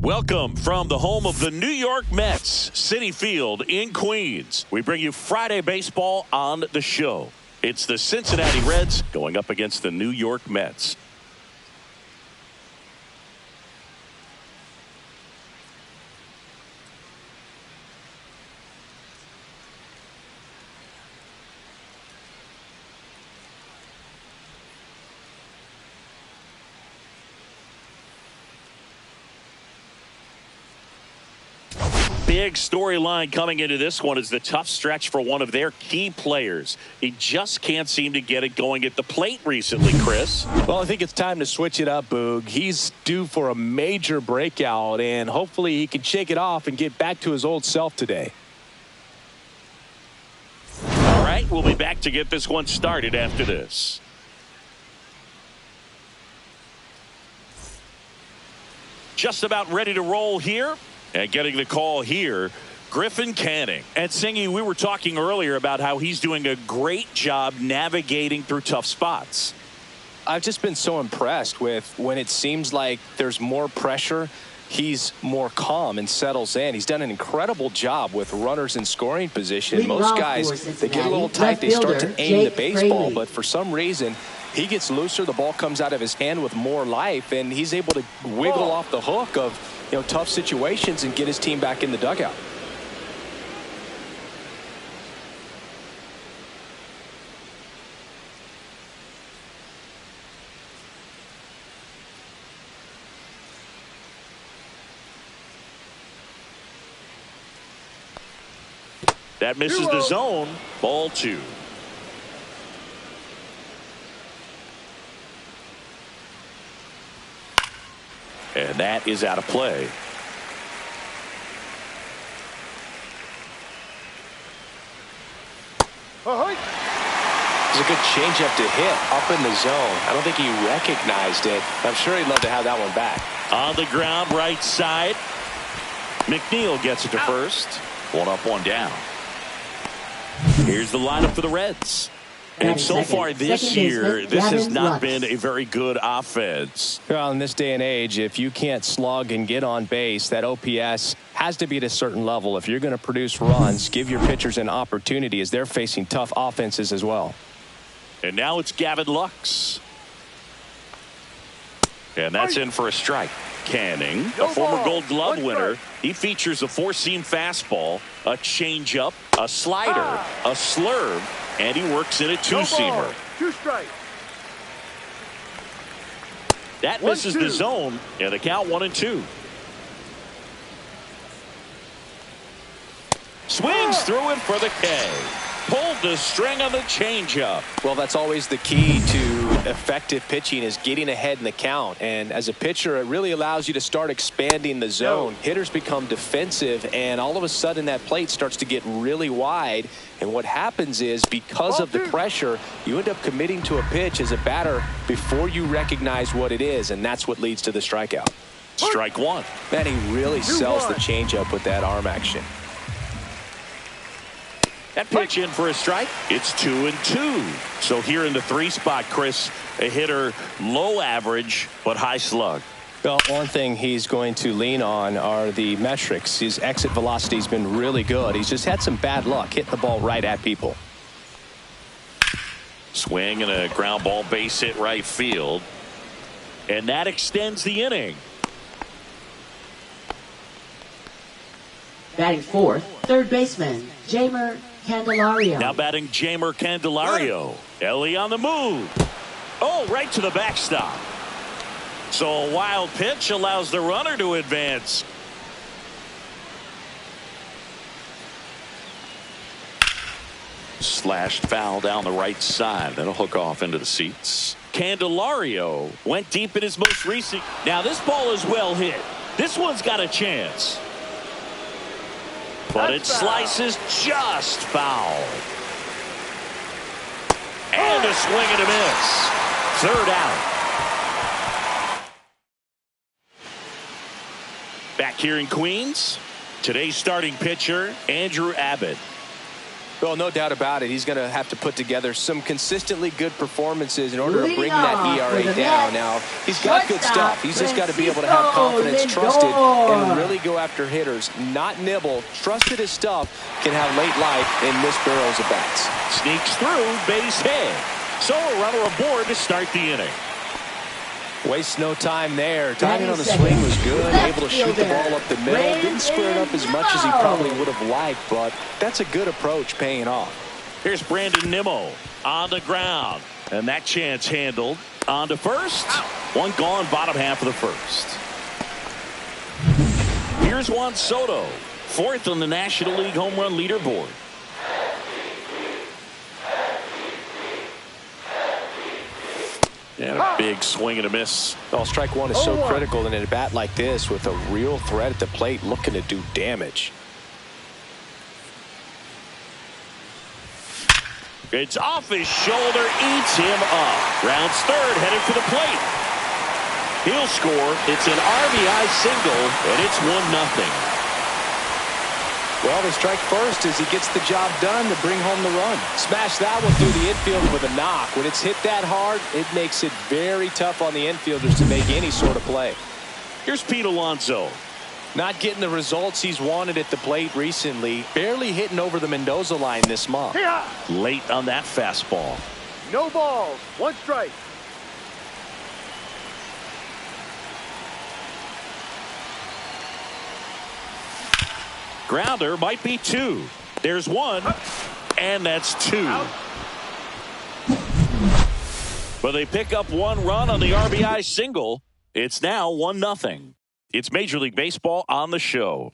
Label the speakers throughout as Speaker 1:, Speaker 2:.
Speaker 1: Welcome from the home of the New York Mets, Citi Field in Queens. We bring you Friday baseball on the show. It's the Cincinnati Reds going up against the New York Mets. Big storyline coming into this one is the tough stretch for one of their key players. He just can't seem to get it going at the plate recently, Chris.
Speaker 2: Well, I think it's time to switch it up, Boog. He's due for a major breakout, and hopefully he can shake it off and get back to his old self today.
Speaker 1: All right, we'll be back to get this one started after this. Just about ready to roll here. And getting the call here, Griffin Canning. And Singy, we were talking earlier about how he's doing a great job navigating through tough spots.
Speaker 2: I've just been so impressed with when it seems like there's more pressure, he's more calm and settles in. He's done an incredible job with runners in scoring position. Most guys, they get a little tight, they start to aim the baseball, but for some reason, he gets looser, the ball comes out of his hand with more life, and he's able to wiggle off the hook of tough situations and get his team back in the dugout.
Speaker 1: That misses the zone. Ball 2. And that is out of play.
Speaker 2: It's a good changeup to hit up in the zone. I don't think he recognized it. I'm sure he'd love to have that one back.
Speaker 1: On the ground, right side. McNeil gets it to first. One up, one down. Here's the lineup for the Reds. And so far this year, this has not been a very good offense.
Speaker 2: Well, in this day and age, if you can't slug and get on base, that OPS has to be at a certain level. If you're going to produce runs, give your pitchers an opportunity as they're facing tough offenses as well.
Speaker 1: And now it's Gavin Lux. And that's in for a strike. Canning, a former Gold Glove winner, he features a four-seam fastball, a changeup, a slider, a slurve, and he works in a two-seamer.
Speaker 3: 2 strikes.
Speaker 1: That misses the zone, and the count 1-2. Swings through it for the K. Pulled the string on the changeup.
Speaker 2: Well, that's always the key to effective pitching, is getting ahead in the count. And as a pitcher, it really allows you to start expanding the zone. Hitters become defensive, and all of a sudden that plate starts to get really wide. And what happens is, because of the pressure, you end up committing to a pitch as a batter before you recognize what it is, and that's what leads to the strikeout.
Speaker 1: Strike 1.
Speaker 2: Man, he really sells the changeup with that arm action.
Speaker 1: That pitch in for a strike. It's 2-2. So here in the 3 spot, Chris, a hitter low average but high slug.
Speaker 2: Well, one thing he's going to lean on are the metrics. His exit velocity has been really good. He's just had some bad luck hitting the ball right at people.
Speaker 1: Swing and a ground ball, base hit right field. And that extends the inning.
Speaker 4: Batting fourth, third baseman, Jeimer Candelario.
Speaker 1: Now batting Jeimer Candelario. Ellie on the move. Oh, right to the backstop. So a wild pitch allows the runner to advance. Slashed foul down the right side. That'll hook off into the seats. Candelario went deep in his most recent. Now this ball is well hit. This one's got a chance. But it slices just foul. And a swing and a miss. Third out. Back here in Queens, today's starting pitcher, Andrew Abbott.
Speaker 2: Well, no doubt about it. He's going to have to put together some consistently good performances in order to bring that ERA down. Now, he's got good stuff. He's just got to be able to have confidence, trusted, and really go after hitters. Not nibble. Trusted his stuff. Can have late life and miss barrels of bats.
Speaker 1: Sneaks through, base hit. So a runner aboard to start the inning.
Speaker 2: Wastes no time there. Timing on the swing was good. Able to shoot the ball up the middle. Didn't square it up as much as he probably would have liked, but that's a good approach paying off.
Speaker 1: Here's Brandon Nimmo on the ground. And that chance handled. On to first. One gone, bottom half of the first. Here's Juan Soto, fourth on the National League home run leaderboard. And a big swing and a miss.
Speaker 2: Well, strike one is so critical in a bat like this with a real threat at the plate looking to do damage.
Speaker 1: It's off his shoulder, eats him up. Rounds third, headed for the plate. He'll score. It's an RBI single, and it's 1-0.
Speaker 2: Well, they strike first as he gets the job done to bring home the run. Smash that one through the infield with a knock. When it's hit that hard, it makes it very tough on the infielders to make any sort of play.
Speaker 1: Here's Pete Alonso.
Speaker 2: Not getting the results he's wanted at the plate recently. Barely hitting over the Mendoza line this month.
Speaker 1: Late on that fastball.
Speaker 3: No balls, one strike.
Speaker 1: Grounder might be two. There's one, and that's two. But they pick up one run on the RBI single. It's now 1-0. It's Major League Baseball on the show.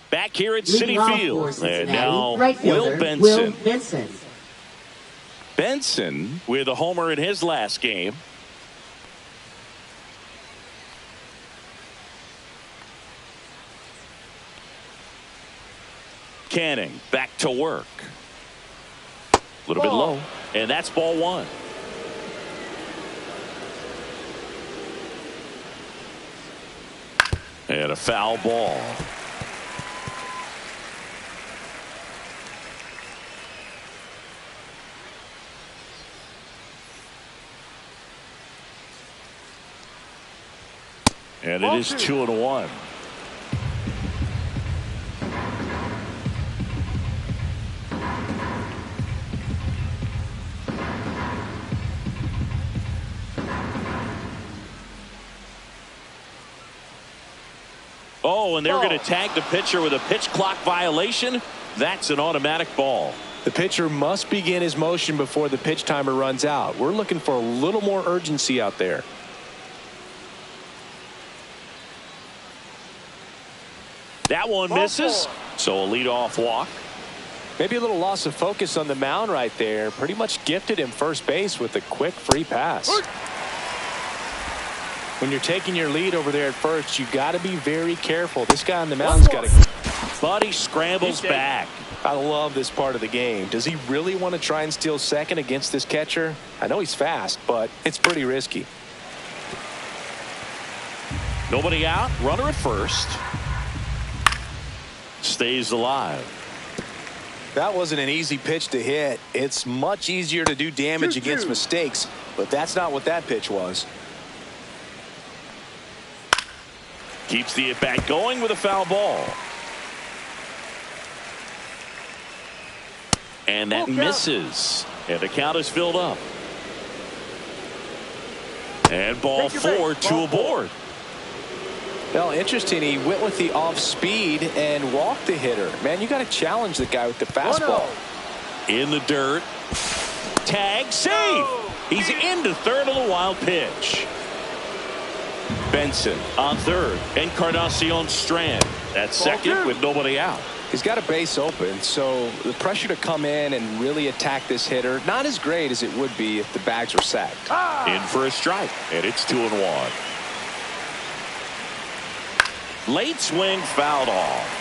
Speaker 1: Back here at Citi Field. And now Will Benson. Benson with a homer in his last game. Canning back to work. A little bit low, and that's ball one. And a foul ball. And it is 2-1. Oh, and they're going to tag the pitcher with a pitch clock violation. That's an automatic ball.
Speaker 2: The pitcher must begin his motion before the pitch timer runs out. We're looking for a little more urgency out there.
Speaker 1: That one misses. So a leadoff walk.
Speaker 2: Maybe a little loss of focus on the mound right there. Pretty much gifted him first base with a quick free pass. When you're taking your lead over there at first, you got to be very careful. This guy on the mound's got to.
Speaker 1: Buddy scrambles back.
Speaker 2: I love this part of the game. Does he really want to try and steal second against this catcher? I know he's fast, but it's pretty risky.
Speaker 1: Nobody out. Runner at first. Stays alive.
Speaker 2: That wasn't an easy pitch to hit. It's much easier to do damage against mistakes, but that's not what that pitch was.
Speaker 1: Keeps the at-bat going with a foul ball. And that misses. And the count is filled up. And ball four, two aboard.
Speaker 2: Well, interesting. He went with the off speed and walked the hitter. Man, you got to challenge the guy with the fastball.
Speaker 1: In the dirt. Tag, save. He's into third on the wild pitch. Benson on third. Encarnacion Strand at second with nobody out.
Speaker 2: He's got a base open, so the pressure to come in and really attack this hitter, not as great as it would be if the bags were sacked.
Speaker 1: In for a strike, and it's 2-1. Late swing fouled off.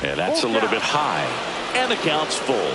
Speaker 1: And that's a little bit high. And the count's full.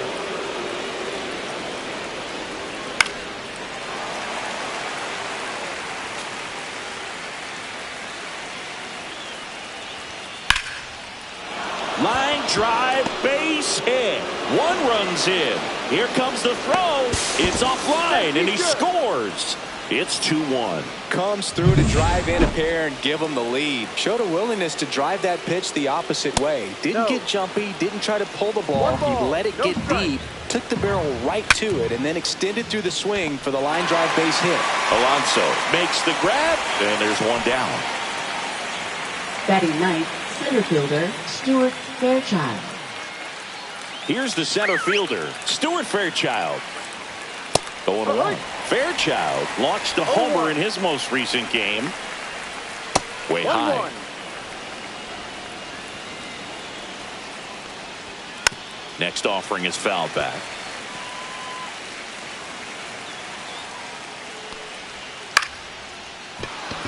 Speaker 1: drive, base hit. One run's in. Here comes the throw. It's offline, and he scores. It's 2-1.
Speaker 2: Comes through to drive in a pair and give him the lead. Showed a willingness to drive that pitch the opposite way. Didn't get jumpy, didn't try to pull the ball. He let it get deep, took the barrel right to it, and then extended through the swing for the line drive base hit.
Speaker 1: Alonso makes the grab, and there's one down.
Speaker 4: Batting ninth, center fielder Stuart Fairchild.
Speaker 1: Here's the center fielder, Stuart Fairchild. Going along. Fairchild launched a homer in his most recent game. Way high. Next offering is fouled back.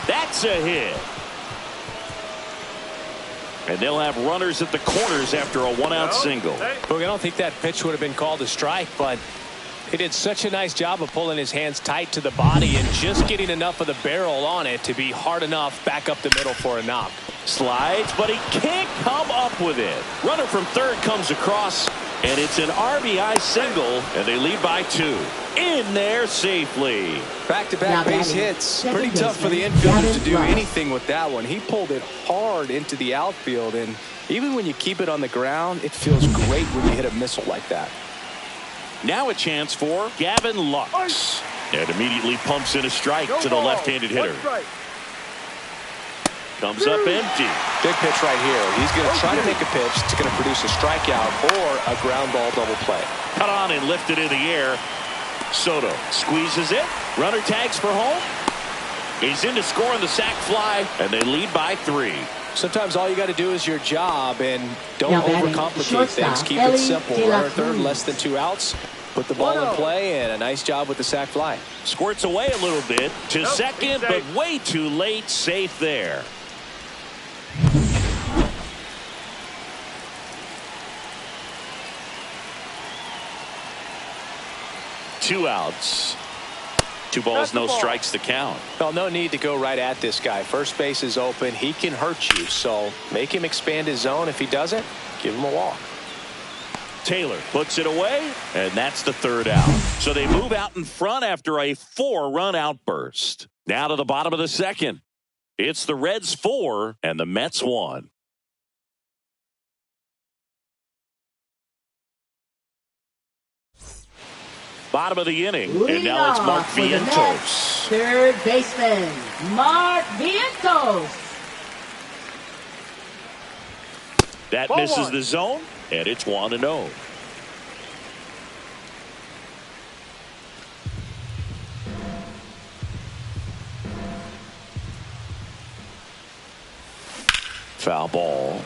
Speaker 1: That's a hit. And they'll have runners at the corners after a one-out single.
Speaker 2: Look, I don't think that pitch would have been called a strike, but he did such a nice job of pulling his hands tight to the body and just getting enough of the barrel on it to be hard enough back up the middle for a knock.
Speaker 1: Slides, but he can't come up with it. Runner from third comes across, and it's an RBI single, and they lead by 2. In there safely.
Speaker 2: Back-to-back base hits. Pretty tough for the infielder to do anything with that one. He pulled it hard into the outfield, and even when you keep it on the ground, it feels great when you hit a missile like that.
Speaker 1: Now a chance for Gavin Lux. And immediately pumps in a strike to the left-handed hitter. Comes up empty.
Speaker 2: Big pitch right here. He's going to try to make a pitch that's going to produce a strikeout or a ground ball double play.
Speaker 1: Cut on and lifted in the air. Soto squeezes it. Runner tags for home. He's in to score on the sac fly, and they lead by 3.
Speaker 2: Sometimes all you got to do is your job and don't overcomplicate things. Keep it simple. Runner third, less than 2 outs. Put the ball in play, and a nice job with the sac fly.
Speaker 1: Squirts away a little bit to second, but way too late. Safe there. Two outs. 2 balls, no strikes to count.
Speaker 2: Well, no need to go right at this guy. First base is open. He can hurt you, so make him expand his zone. If he doesn't, give him a walk.
Speaker 1: Taylor puts it away, and that's the 3rd out. So they move out in front after a 4-run outburst. Now to the bottom of the 2nd. It's the Reds 4 and the Mets 1. Bottom of the inning, and now it's Mark Vientos.
Speaker 4: Third baseman, Mark Vientos.
Speaker 1: That misses the zone, and it's 1-0. Foul ball.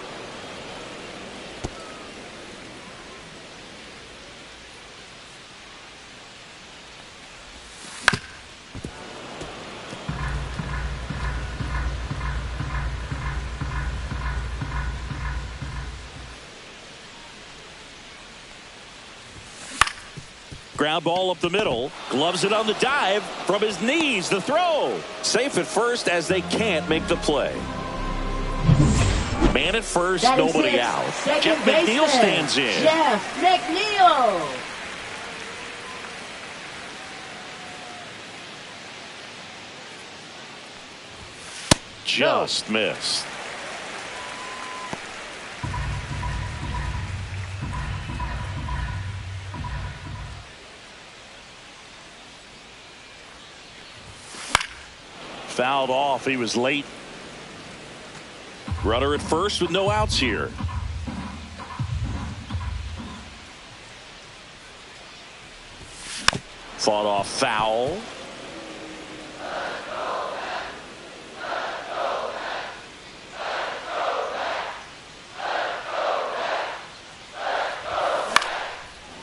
Speaker 1: Ground ball up the middle. Gloves it on the dive. From his knees, the throw. Safe at first as they can't make the play. Man at first, nobody out. Jeff McNeil stands in.
Speaker 4: Jeff McNeil.
Speaker 1: Just missed. Fouled off. He was late. Runner at first with no outs here. Fought off foul.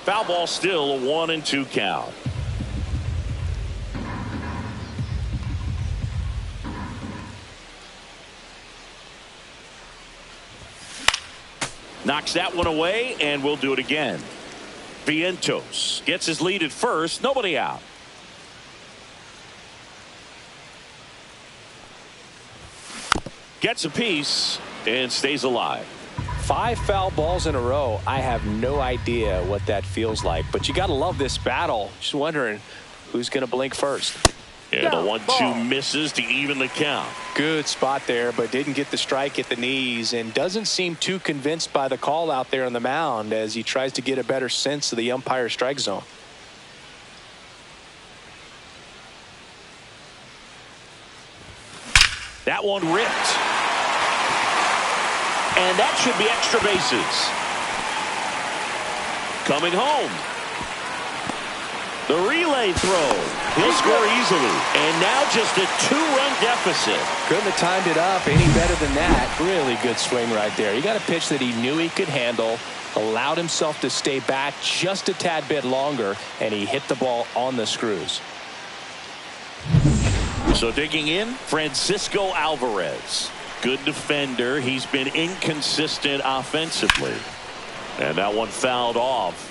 Speaker 1: Foul ball, still a 1-2 count. Knocks that one away, and we'll do it again. Vientos gets his lead at first. Nobody out. Gets a piece and stays alive.
Speaker 2: 5 foul balls in a row. I have no idea what that feels like, but you got to love this battle. Just wondering who's going to blink first.
Speaker 1: And the 1-2 misses to even the count.
Speaker 2: Good spot there, but didn't get the strike at the knees, and doesn't seem too convinced by the call out there on the mound as he tries to get a better sense of the umpire's strike zone.
Speaker 1: That one ripped. And that should be extra bases. Coming home. The relay throw. He'll score easily. And now just a 2-run deficit.
Speaker 2: Couldn't have timed it up any better than that. Really good swing right there. He got a pitch that he knew he could handle, allowed himself to stay back just a tad bit longer, and he hit the ball on the screws.
Speaker 1: So digging in, Francisco Alvarez. Good defender. He's been inconsistent offensively. And that one fouled off.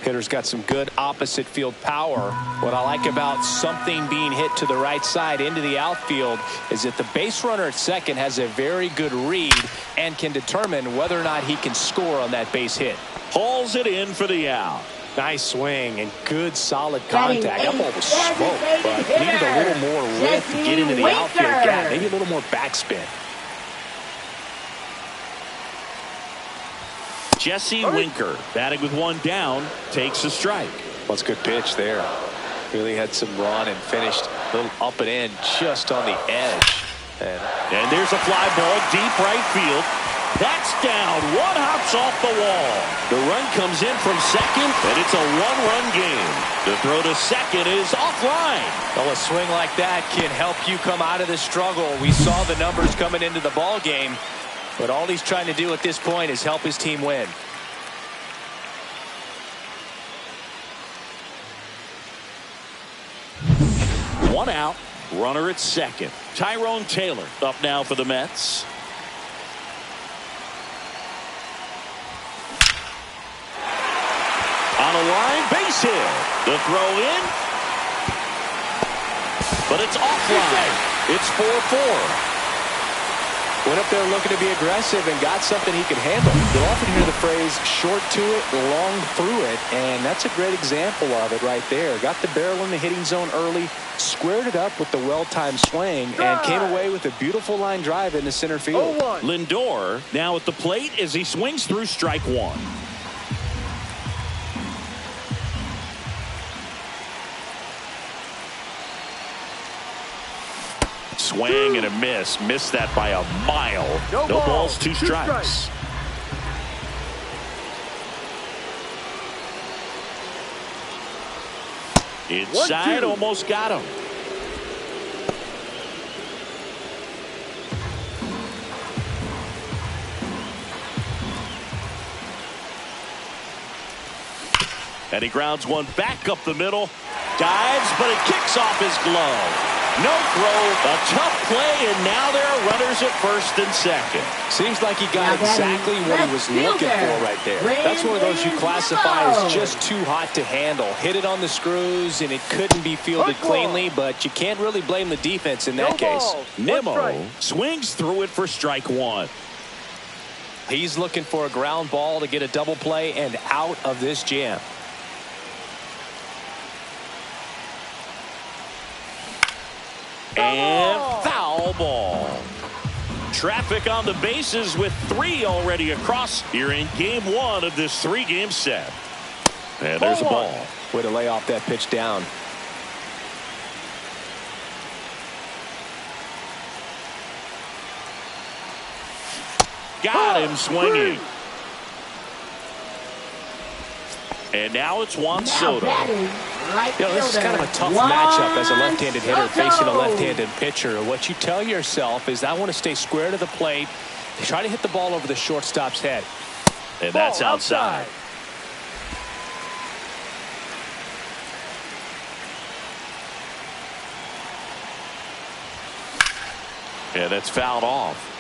Speaker 2: Hitter's got some good opposite field power. What I like about something being hit to the right side into the outfield is that the base runner at second has a very good read and can determine whether or not he can score on that base hit.
Speaker 1: Hauls it in for the out.
Speaker 2: Nice swing and good solid contact. That ball was smoked, but needed a little more lift to get into the outfield gap. Maybe a little more backspin.
Speaker 1: Jesse Winker batting with one down, takes a strike.
Speaker 2: That's a good pitch there. Really had some run and finished a little up and in just on the edge.
Speaker 1: And there's a fly ball deep right field. That's down. One hops off the wall. The run comes in from second, and it's a one-run game. The throw to second is offline.
Speaker 2: Well, a swing like that can help you come out of the struggle. We saw the numbers coming into the ball game, but all he's trying to do at this point is help his team win.
Speaker 1: One out, runner at second. Tyrone Taylor up now for the Mets. On a line, base hit. The throw in. But it's offline. It's 4-4.
Speaker 2: Went up there looking to be aggressive and got something he could handle. You'll often hear the phrase short to it, long through it, and that's a great example of it right there. Got the barrel in the hitting zone early, squared it up with the well-timed swing, and came away with a beautiful line drive into center field.
Speaker 1: Lindor now at the plate as he swings through strike one. Swing and a miss. Missed that by a mile. No balls, two strikes. Inside, almost got him. And he grounds one back up the middle. Dives, but it kicks off his glove. No throw, a tough play, and now there are runners at first and second.
Speaker 2: Seems like he got exactly what he was looking for right there. That's one of those you classify as just too hot to handle. Hit it on the screws, and it couldn't be fielded cleanly, but you can't really blame the defense in that case.
Speaker 1: Nimmo swings through it for strike one.
Speaker 2: He's looking for a ground ball to get a double play and out of this jam.
Speaker 1: And foul ball. Traffic on the bases with 3 already across here in game 1 of this 3-game set. And there's a ball.
Speaker 2: Way to lay off that pitch down.
Speaker 1: Got him swinging. And now it's Juan Soto.
Speaker 2: This is kind of a tough matchup as a left-handed hitter facing a left-handed pitcher. What you tell yourself is I want to stay square to the plate, try to hit the ball over the shortstop's head.
Speaker 1: And that's outside. And that's fouled off.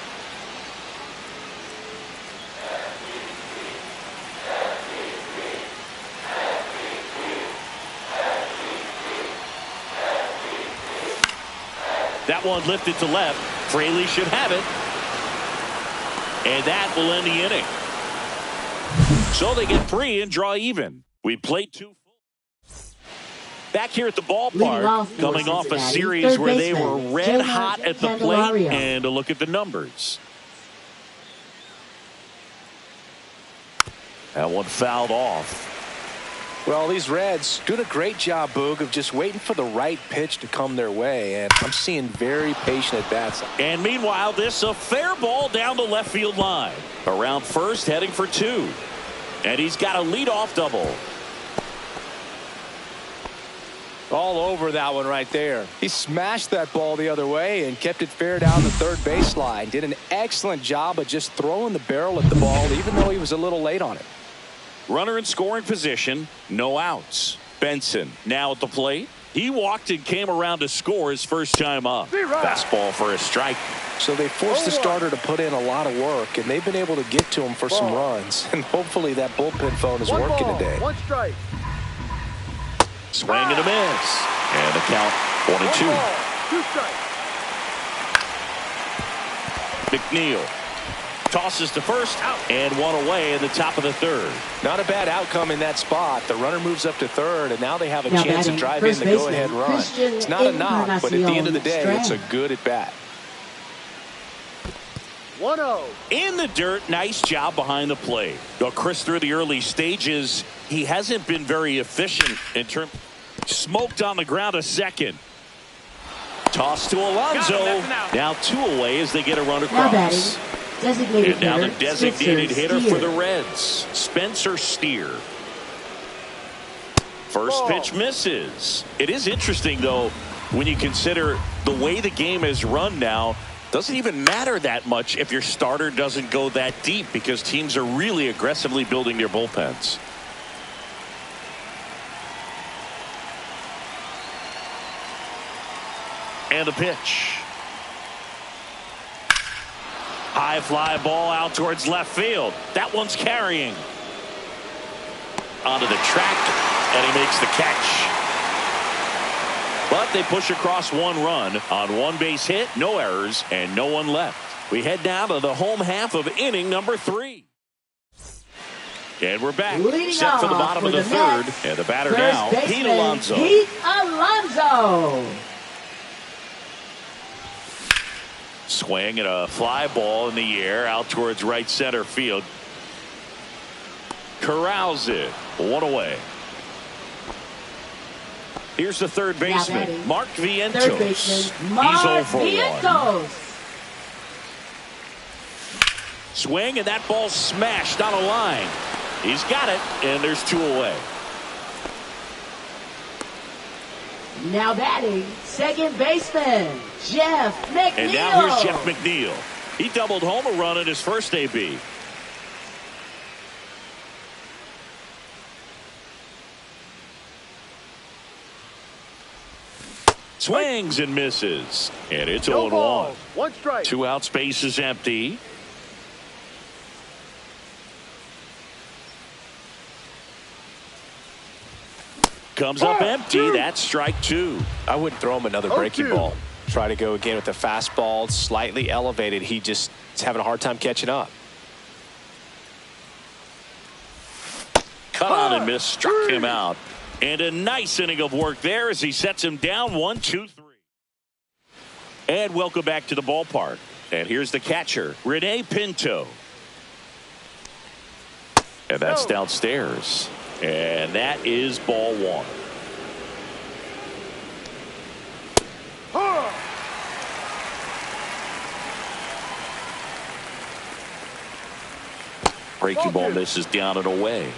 Speaker 1: That one lifted to left. Fraley should have it. And that will end the inning. So they get 3 and draw even. We played 2. Back here at the ballpark, coming off a series where they were red hot at the plate. And a look at the numbers. That one fouled off.
Speaker 2: Well, these Reds doing a great job, Boog, of just waiting for the right pitch to come their way. And I'm seeing very patient at-bats.
Speaker 1: And meanwhile, this a fair ball down the left field line. Around first, heading for 2. And he's got a leadoff double.
Speaker 2: All over that one right there. He smashed that ball the other way and kept it fair down the third baseline. Did an excellent job of just throwing the barrel at the ball, even though he was a little late on it.
Speaker 1: Runner in scoring position, no outs. Benson now at the plate. He walked and came around to score his first time up. Fastball for a strike.
Speaker 2: So they forced the starter to put in a lot of work, and they've been able to get to him for some runs. And hopefully that bullpen phone is working today.
Speaker 3: 1 strike.
Speaker 1: Swing and a miss. And the count 1-2.
Speaker 3: 2 strikes.
Speaker 1: McNeil tosses to first and 1 away in the top of the 3rd.
Speaker 2: Not a bad outcome in that spot. The runner moves up to 3rd, and now they have a chance to drive in the go-ahead run. It's not a knock, but at the end of the day, it's a good at-bat.
Speaker 3: 1-0.
Speaker 1: In the dirt, nice job behind the plate. Though Chris, through the early stages, he hasn't been very efficient in terms. Smoked on the ground a second. Toss to Alonso. Now 2 away as they get a run across. And now the designated hitter for the Reds, Spencer Steer. First pitch misses. It is interesting, though, when you consider the way the game is run now. Doesn't even matter that much if your starter doesn't go that deep, because teams are really aggressively building their bullpens. And the pitch. High fly ball out towards left field. That one's carrying. Onto the track, and he makes the catch. But they push across 1 run on 1 base hit, no errors, and no one left. We head down to the home half of inning number 3. And we're back. Set for the bottom of the 3rd. And the batter now, Pete Alonso.
Speaker 4: Pete Alonso.
Speaker 1: Swing and a fly ball in the air out towards right center field. Corrals it. 1 away. Here's the 3rd baseman, Mark Vientos.
Speaker 4: Third baseman, Mark
Speaker 1: He's 0 for 1.
Speaker 4: Vientos.
Speaker 1: Swing, and that ball smashed on a line. He's got it, and there's 2 away.
Speaker 4: Now batting, second baseman, Jeff McNeil.
Speaker 1: And now here's Jeff McNeil. He doubled home a run in his first AB. Swings and misses. And it's 0-1.
Speaker 3: 1 strike.
Speaker 1: 2 outs, base is empty. Comes up empty. That's strike 2.
Speaker 2: I wouldn't throw him another breaking ball. Try to go again with the fastball, slightly elevated. He just is having a hard time catching up.
Speaker 1: Cut on and miss, struck him out. And a nice inning of work there as he sets him down 1-2-3. And welcome back to the ballpark. And here's the catcher, Rene Pinto. And that's downstairs. And that is ball 1. Breaking ball misses down and away.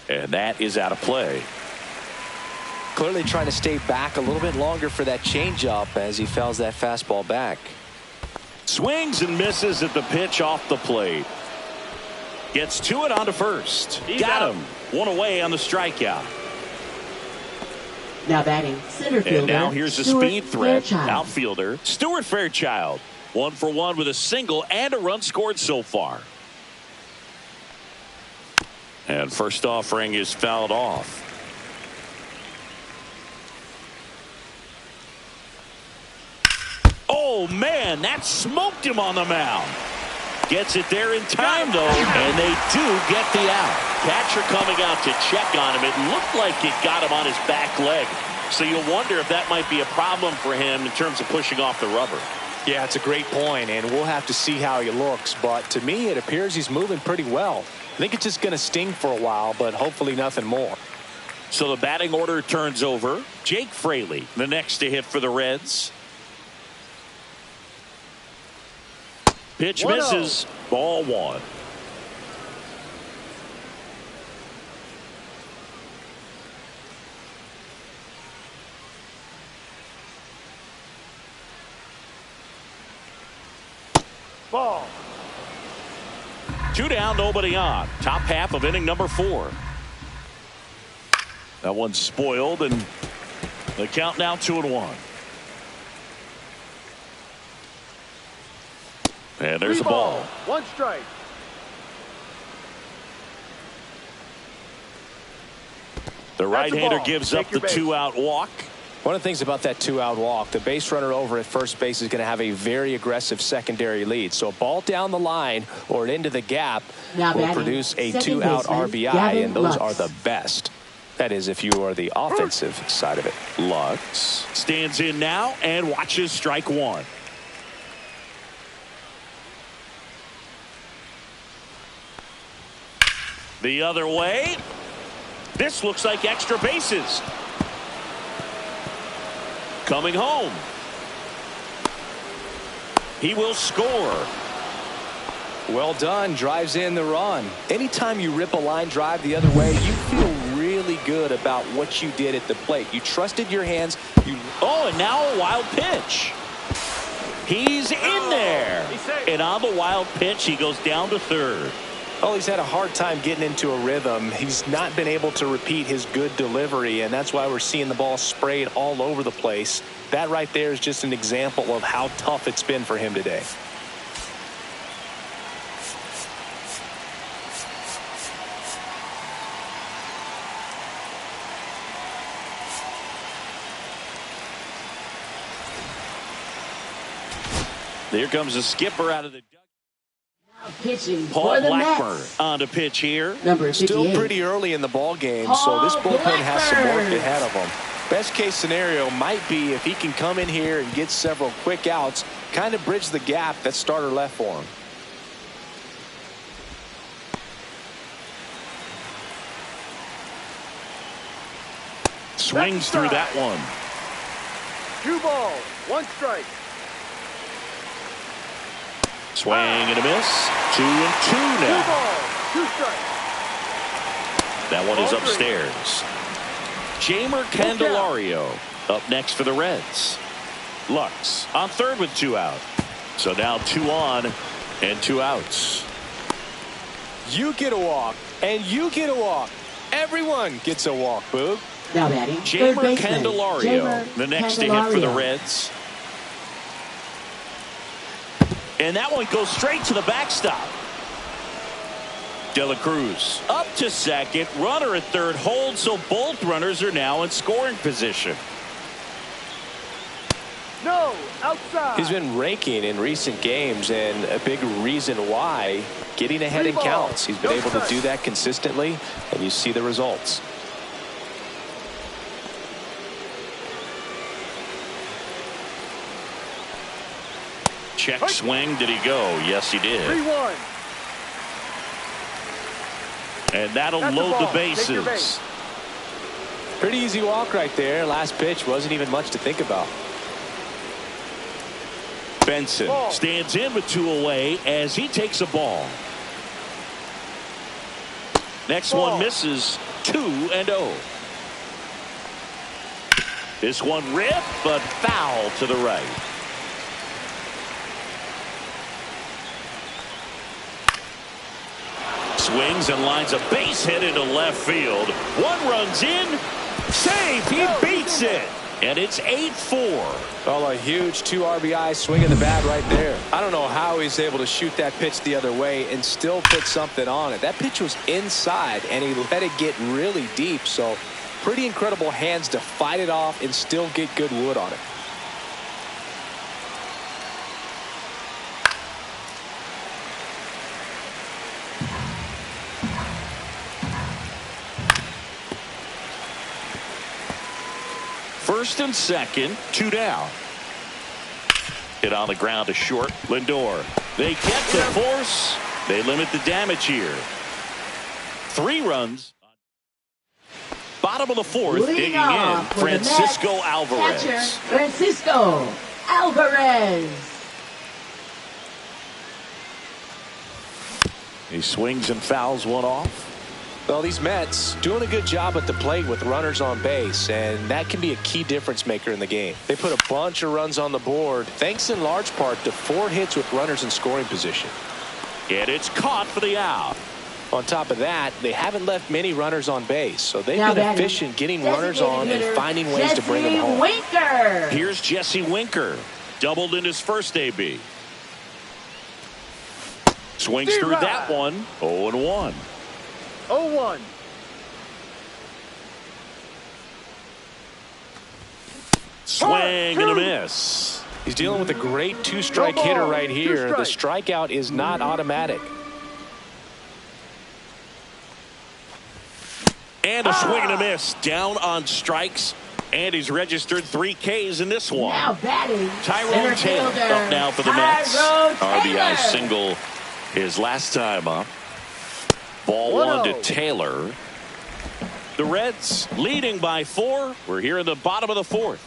Speaker 1: And that is out of play.
Speaker 2: Clearly trying to stay back a little bit longer for that changeup as he fouls that fastball back.
Speaker 1: Swings and misses at the pitch off the plate. Gets to it onto first. Got him. 1 away on the strikeout.
Speaker 4: Now batting, center fielder.
Speaker 1: And now here's a speed threat. Outfielder Stuart Fairchild. 1 for 1 with a single and a run scored so far. And first offering is fouled off. Oh, man, that smoked him on the mound. Gets it there in time, though, and they do get the out. Catcher coming out to check on him. It looked like it got him on his back leg. So you'll wonder if that might be a problem for him in terms of pushing off the rubber.
Speaker 2: Yeah, it's a great point, and we'll have to see how he looks. But to me, it appears he's moving pretty well. I think it's just going to sting for a while, but hopefully nothing more.
Speaker 1: So the batting order turns over. Jake Fraley, the next to hit for the Reds. Pitch
Speaker 3: 1-0.
Speaker 1: misses. Ball one.
Speaker 3: Ball.
Speaker 1: 2 down, nobody on. Top half of inning number 4. That one's spoiled, and the count now 2-1. And there's a ball.
Speaker 3: 1 strike.
Speaker 1: The right-hander gives up the 2-out walk.
Speaker 2: One of the things about that 2-out walk, the base runner over at first base is going to have a very aggressive secondary lead. So a ball down the line or into the gap will produce a 2-out RBI, and those are the best. That is, if you are the offensive side of it.
Speaker 1: Lux stands in now and watches strike 1. The other way. This looks like extra bases. Coming home. He will score.
Speaker 2: Well done. Drives in the run. Anytime you rip a line drive the other way, you feel really good about what you did at the plate. You trusted your hands.
Speaker 1: Oh, and now a wild pitch. He's in there. And on the wild pitch, he goes down to third.
Speaker 2: Oh, he's had a hard time getting into a rhythm. He's not been able to repeat his good delivery, and that's why we're seeing the ball sprayed all over the place. That right there is just an example of how tough it's been for him today.
Speaker 1: Here comes the skipper out of the
Speaker 4: Pitching
Speaker 1: Paul
Speaker 4: for the
Speaker 1: Blackburn
Speaker 4: Mets.
Speaker 1: on to pitch here.
Speaker 4: Number 58.
Speaker 2: Still pretty early in the ball game, so this bullpen has some work ahead of him. Best case scenario might be if he can come in here and get several quick outs, kind of bridge the gap that starter left for him.
Speaker 1: Swings through that one.
Speaker 3: 2 balls, 1 strike.
Speaker 1: Swing and a miss. 2-2
Speaker 3: 2
Speaker 1: now.
Speaker 3: balls, 2 strikes.
Speaker 1: That one is upstairs. Jamer Candelario up next for the Reds. Lux on third with 2 out. So now 2 on and 2 outs.
Speaker 2: You get a walk, and you get a walk. Everyone gets a walk, Boog.
Speaker 4: Now batting,
Speaker 1: Jamer
Speaker 4: third baseman,
Speaker 1: Candelario,
Speaker 4: Jamer
Speaker 1: the next to hit for the
Speaker 4: Candelario.
Speaker 1: Reds. And that one goes straight to the backstop. De La Cruz up to second. Runner at third holds, so both runners are now in scoring position.
Speaker 3: No, outside.
Speaker 2: He's been raking in recent games, and a big reason why, getting ahead in counts. He's been able to do that consistently, and you see the results.
Speaker 1: Check swing. Did he go? Yes, he did.
Speaker 3: 3-1.
Speaker 1: And that'll
Speaker 3: That's
Speaker 1: load
Speaker 3: the
Speaker 1: the
Speaker 3: ball. Take your
Speaker 1: bases.
Speaker 3: base.
Speaker 2: Pretty easy walk right there. Last pitch wasn't even much to think about.
Speaker 1: Benson stands in with 2 away as he takes a ball. Next one misses. 2-0. This one ripped, but foul to the right. Swings and lines a base hit into left field. One runs in. Safe. He beats it. And it's 8-4.
Speaker 2: Well, a huge 2 RBI swing of the bat right there. I don't know how he's able to shoot that pitch the other way and still put something on it. That pitch was inside, and he let it get really deep. So pretty incredible hands to fight it off and still get good wood on it.
Speaker 1: First and second, 2 down. Hit on the ground to short. Lindor. They get the force. They limit the damage here. 3 runs. Bottom of the 4th, digging in, Francisco Alvarez.
Speaker 4: Catcher, Francisco Alvarez.
Speaker 1: He swings and fouls one off.
Speaker 2: Well, these Mets doing a good job at the plate with runners on base, and that can be a key difference maker in the game. They put a bunch of runs on the board, thanks in large part to 4 hits with runners in scoring position.
Speaker 1: And it's caught for the out.
Speaker 2: On top of that, they haven't left many runners on base, so they've been efficient getting runners on and finding ways to bring them home.
Speaker 4: Winker.
Speaker 1: Here's Jesse Winker. Doubled in his first AB. Swings through that one. 0-1.
Speaker 3: 0-1.
Speaker 1: Swing and a miss.
Speaker 2: He's dealing with a great 2-strike hitter right here. The strikeout is not automatic.
Speaker 1: And a swing and a miss. Down on strikes. And he's registered 3 Ks in this one.
Speaker 4: Now batting.
Speaker 1: Tyrone Taylor up now for the Mets. RBI single his last time up. Ball 1 to Taylor. The Reds leading by 4. We're here in the bottom of the 4th.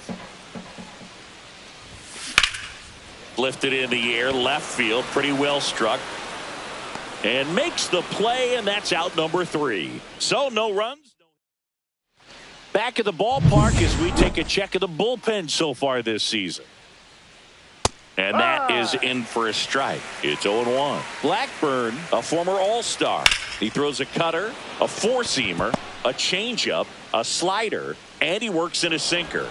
Speaker 1: Lifted in the air, left field, pretty well struck. And makes the play, and that's out number 3. So no runs. Back at the ballpark as we take a check of the bullpen so far this season. And that is in for a strike. It's 0-1. Blackburn, a former All-Star. He throws a cutter, a 4-seamer, a changeup, a slider, and he works in a sinker.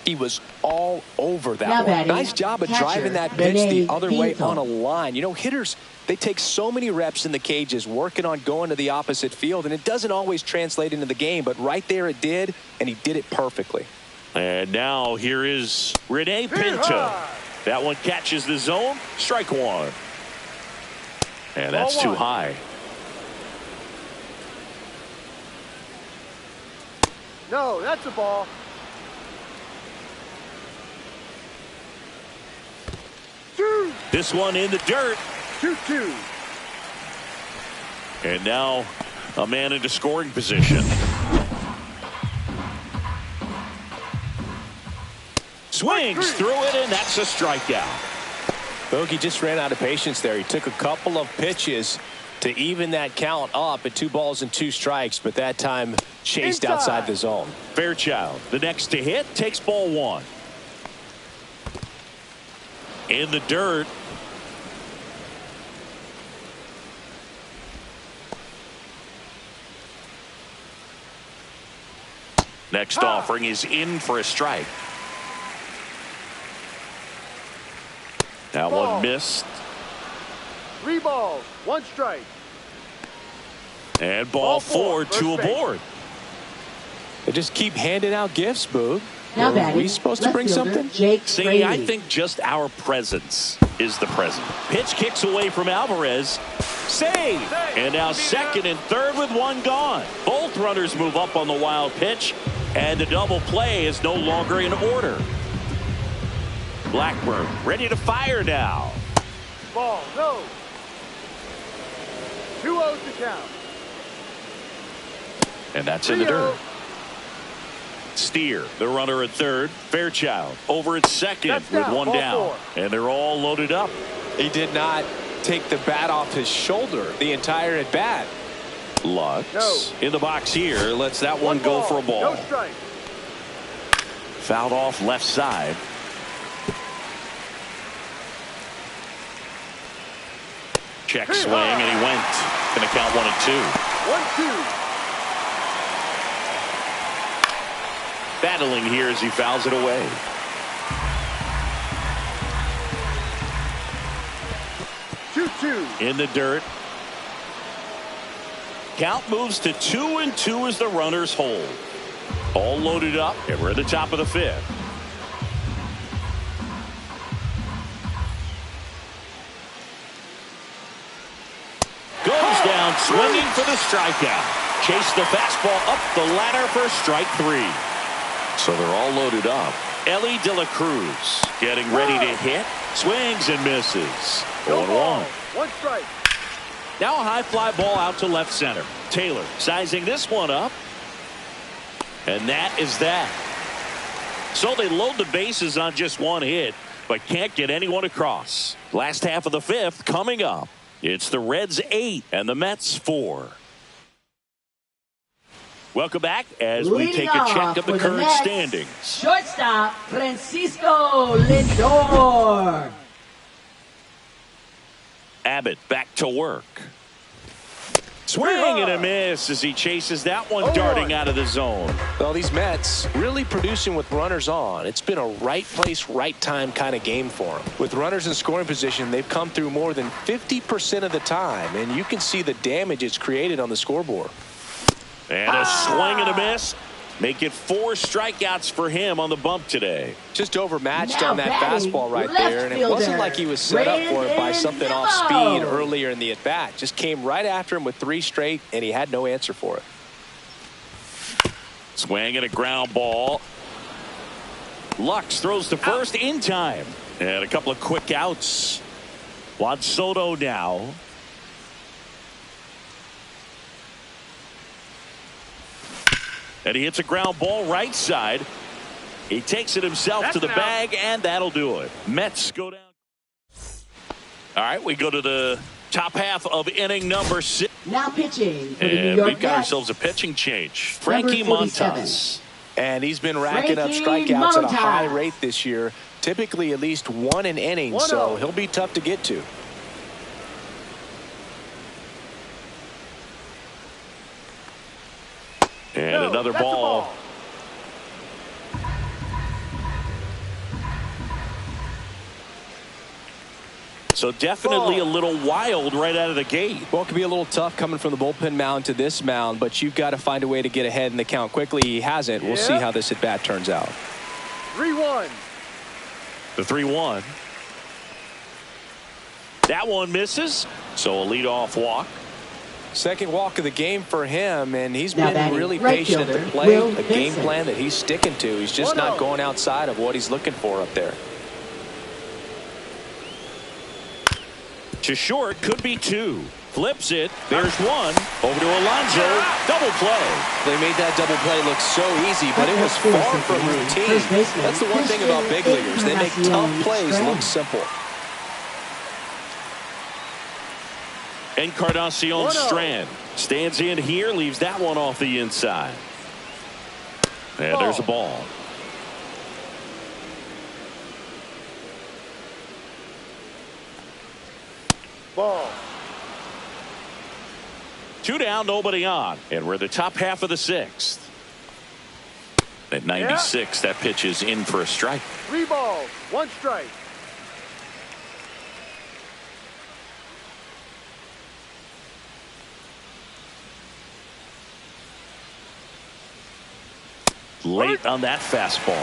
Speaker 2: He was all over that one. Nice job of driving that pitch the other way on a line. You know, hitters, they take so many reps in the cages working on going to the opposite field, and it doesn't always translate into the game, but right there it did, and he did it perfectly.
Speaker 1: And now here is Rene Pinto. That one catches the zone. Strike 1. And that's too high.
Speaker 3: No, that's a ball.
Speaker 1: This one in the dirt.
Speaker 3: 2-2.
Speaker 1: And now a man into scoring position. Swings through it, and that's a strikeout.
Speaker 2: Bogey just ran out of patience there. He took a couple of pitches to even that count up at 2 balls and 2 strikes, but that time chased outside the zone.
Speaker 1: Fairchild, the next to hit, takes ball 1. In the dirt. Next offering is in for a strike. That one missed.
Speaker 3: 3 balls, 1 strike.
Speaker 1: And ball 4, 2 aboard.
Speaker 2: They just keep handing out gifts, Boog.
Speaker 4: Now
Speaker 2: Are we supposed to bring something?
Speaker 1: See, I think just our presence is the present. Pitch kicks away from Alvarez. Save! And now second and third with 1 gone. Both runners move up on the wild pitch, and the double play is no longer in order. Blackburn ready to fire now.
Speaker 3: Ball, no. 2-0 to count.
Speaker 1: And that's in the dirt. Steer, the runner at third. Fairchild over at second with 1 down. And they're all loaded up.
Speaker 2: He did not take the bat off his shoulder the entire at bat.
Speaker 1: Lutz in the box here. Lets that one go for a ball.
Speaker 3: No strike.
Speaker 1: Fouled off left side. Check swing, and he went. Going to count 1 and 2.
Speaker 3: 1-2.
Speaker 1: Battling here as he fouls it away. In the dirt. Count moves to 2 and 2 as the runners hold. All loaded up, and we're at the top of the 5th. Goes down swinging for the strikeout. Chase the fastball up the ladder for strike 3. So they're all loaded up. Ellie De La Cruz getting ready to hit. Swings and misses. 0-1.
Speaker 3: 1 strike.
Speaker 1: Now a high fly ball out to left center. Taylor sizing this one up. And that is that. So they load the bases on just 1 hit, but can't get anyone across. Last half of the 5th coming up. It's the Reds 8 and the Mets 4. Welcome back as we take a check of the current standings.
Speaker 4: Shortstop, Francisco Lindor.
Speaker 1: Abbott back to work. Swing and a miss as he chases that one darting out of the zone.
Speaker 2: Well, these Mets really producing with runners on. It's been a right place, right time kind of game for them. With runners in scoring position, they've come through more than 50% of the time, and you can see the damage it's created on the scoreboard.
Speaker 1: And a swing and a miss. Make it 4 strikeouts for him on the bump today.
Speaker 2: Just overmatched
Speaker 4: Now
Speaker 2: on that
Speaker 4: batting,
Speaker 2: fastball right
Speaker 4: left
Speaker 2: there, and it
Speaker 4: fielder,
Speaker 2: wasn't like he was set up for it by something
Speaker 4: VIVO.
Speaker 2: off speed earlier in the at-bat. Just came right after him with 3 straight, and he had no answer for it.
Speaker 1: Swing and a ground ball. Lux throws to first in time. And a couple of quick outs. Juan Soto now. And he hits a ground ball right side. He takes it himself to the bag, and that'll do it. Mets go down. All right, we go to the top half of inning number 6.
Speaker 4: Now pitching for the New
Speaker 1: And
Speaker 4: York
Speaker 1: we've got
Speaker 4: Mets.
Speaker 1: ourselves a pitching change. Frankie
Speaker 4: Number 47.
Speaker 1: Montas.
Speaker 2: And he's been racking up
Speaker 4: Frankie
Speaker 2: strikeouts at a
Speaker 4: Montas.
Speaker 2: high rate this year, typically at least 1 an inning, so he'll be tough to get to.
Speaker 1: And another ball. So definitely a little wild right out of the gate.
Speaker 2: Well, it can be a little tough coming from the bullpen mound to this mound, but you've got to find a way to get ahead in the count quickly. He hasn't. We'll see how this at-bat turns out.
Speaker 3: 3-1.
Speaker 1: The 3-1. That one misses. So a leadoff walk.
Speaker 2: Second walk of the game for him, and he's
Speaker 4: Now
Speaker 2: been
Speaker 4: batting
Speaker 2: really
Speaker 4: right
Speaker 2: patient at the
Speaker 4: fielder,
Speaker 2: plate.
Speaker 4: Will
Speaker 2: A game
Speaker 4: Vincent.
Speaker 2: plan that he's sticking to. He's just not going outside of what he's looking for up there.
Speaker 1: To short, could be 2. Flips it. There's 1. Over to Alonso. Double play.
Speaker 2: They made that double play look so easy, but it was far from routine. That's the one thing about big leaguers. They make tough plays look simple.
Speaker 1: Encarnacion Strand stands in here, leaves that one off the inside. And there's a ball.
Speaker 3: Ball.
Speaker 1: 2 down, nobody on. And we're the top half of the 6th. At 96, that pitch is in for a strike.
Speaker 3: 3 balls, 1 strike.
Speaker 1: Late on that fastball.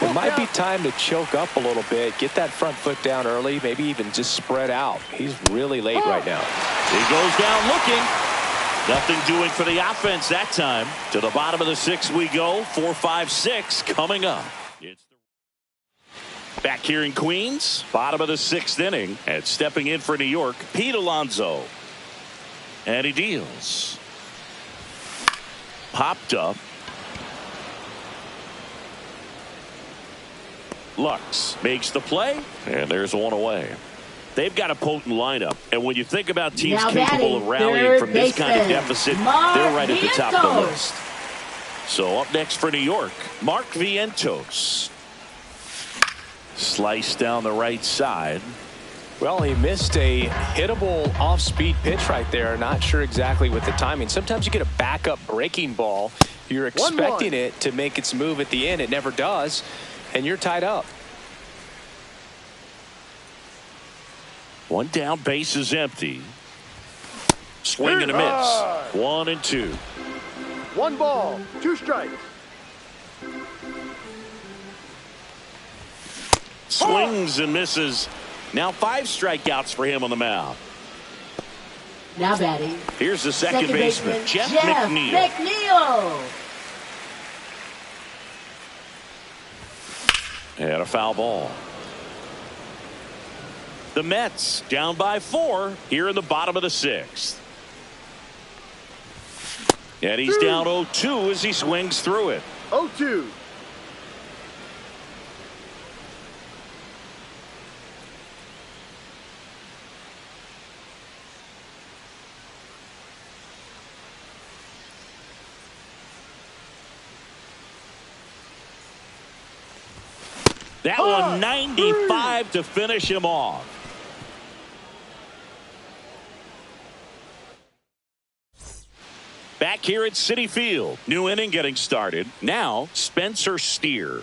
Speaker 2: It might be time to choke up a little bit, get that front foot down early, maybe even just spread out. He's really late right now.
Speaker 1: He goes down looking. Nothing doing for the offense that time. To the bottom of the 6th we go. 4, 5, 6 coming up. It's back here in Queens. Bottom of the 6th inning. And stepping in for New York, Pete Alonso. And he deals. Popped up. Lux makes the play, and there's 1 away. They've got a potent lineup, and when you think about teams
Speaker 4: Now
Speaker 1: capable of
Speaker 4: batting,
Speaker 1: rallying from this
Speaker 4: third
Speaker 1: kind of
Speaker 4: baseman,
Speaker 1: deficit,
Speaker 4: Mark
Speaker 1: they're right at the top of the
Speaker 4: Vientos.
Speaker 1: list. So up next for New York, Mark Vientos. Slice down the right side.
Speaker 2: Well, he missed a hittable off-speed pitch right there. Not sure exactly with the timing. Sometimes you get a backup breaking ball. You're expecting it to make its move at the end. It never does, and you're tied up.
Speaker 1: 1 down, base is empty. Swing and a miss. 1 and 2.
Speaker 3: 1 ball, 2 strikes.
Speaker 1: Swings and misses. Now 5 strikeouts for him on the mound.
Speaker 4: Now batting.
Speaker 1: Here's the second baseman, Jeff McNeil.
Speaker 4: McNeil.
Speaker 1: And a foul ball. The Mets down by 4 here in the bottom of the 6th. And he's down 0-2 as he swings through it.
Speaker 3: 0-2.
Speaker 1: That one 95 to finish him off. Back here at Citi Field. New inning getting started. Now Spencer Steer.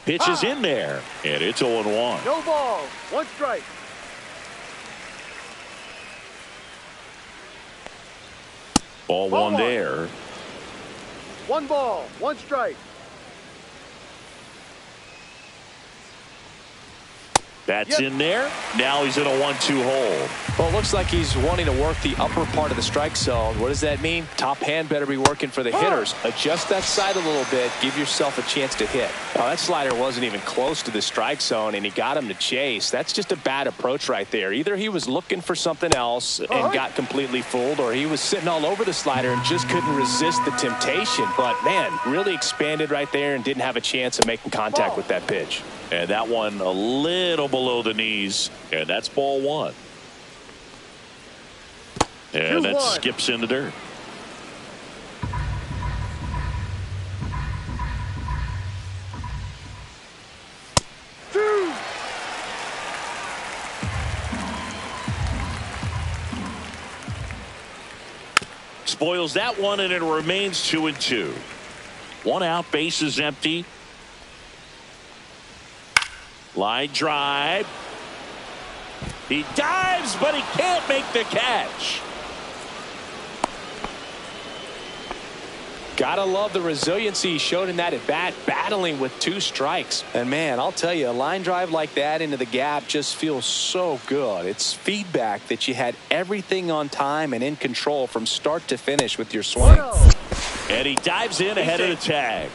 Speaker 1: Pitches in there. And it's 0-1.
Speaker 3: No ball. 1 strike.
Speaker 1: Ball one there.
Speaker 3: 1 ball. 1 strike.
Speaker 1: That's in there. Now he's in a 1-2 hole.
Speaker 2: Well, it looks like he's wanting to work the upper part of the strike zone. What does that mean? Top hand better be working for the hitters. Adjust that side a little bit. Give yourself a chance to hit. Now, that slider wasn't even close to the strike zone, and he got him to chase. That's just a bad approach right there. Either he was looking for something else and got completely fooled, or he was sitting all over the slider and just couldn't resist the temptation. But, man, really expanded right there and didn't have a chance of making contact with that pitch.
Speaker 1: And that one a little below the knees. And that's ball 1. And that skips in the dirt. Spoils that one, and it remains 2-2. 1 out, bases empty. Line drive. He dives, but he can't make the catch.
Speaker 2: Gotta love the resiliency he showed in that at bat, battling with 2 strikes. And man, I'll tell you, a line drive like that into the gap just feels so good. It's feedback that you had everything on time and in control from start to finish with your swing.
Speaker 1: And he dives in ahead of the tag.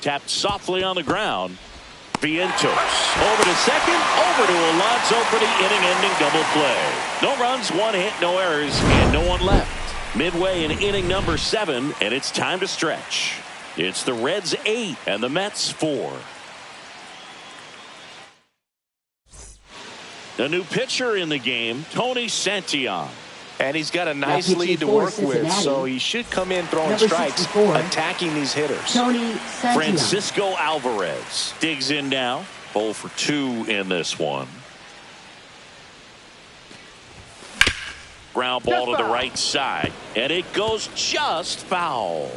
Speaker 1: Tapped softly on the ground. Vientos over to second, over to Alonso for the inning-ending double play. No runs, 1 hit, no errors, and no one left. Midway in inning number 7, and it's time to stretch. It's the Reds 8 and the Mets 4. The new pitcher in the game, Tony Santillan.
Speaker 2: And he's got a nice lead to work with, so he should come in throwing strikes, attacking these hitters.
Speaker 4: Tony
Speaker 1: Francisco Alvarez digs in now. 0 for 2 in this one. Ground ball to the right side, and it goes just foul.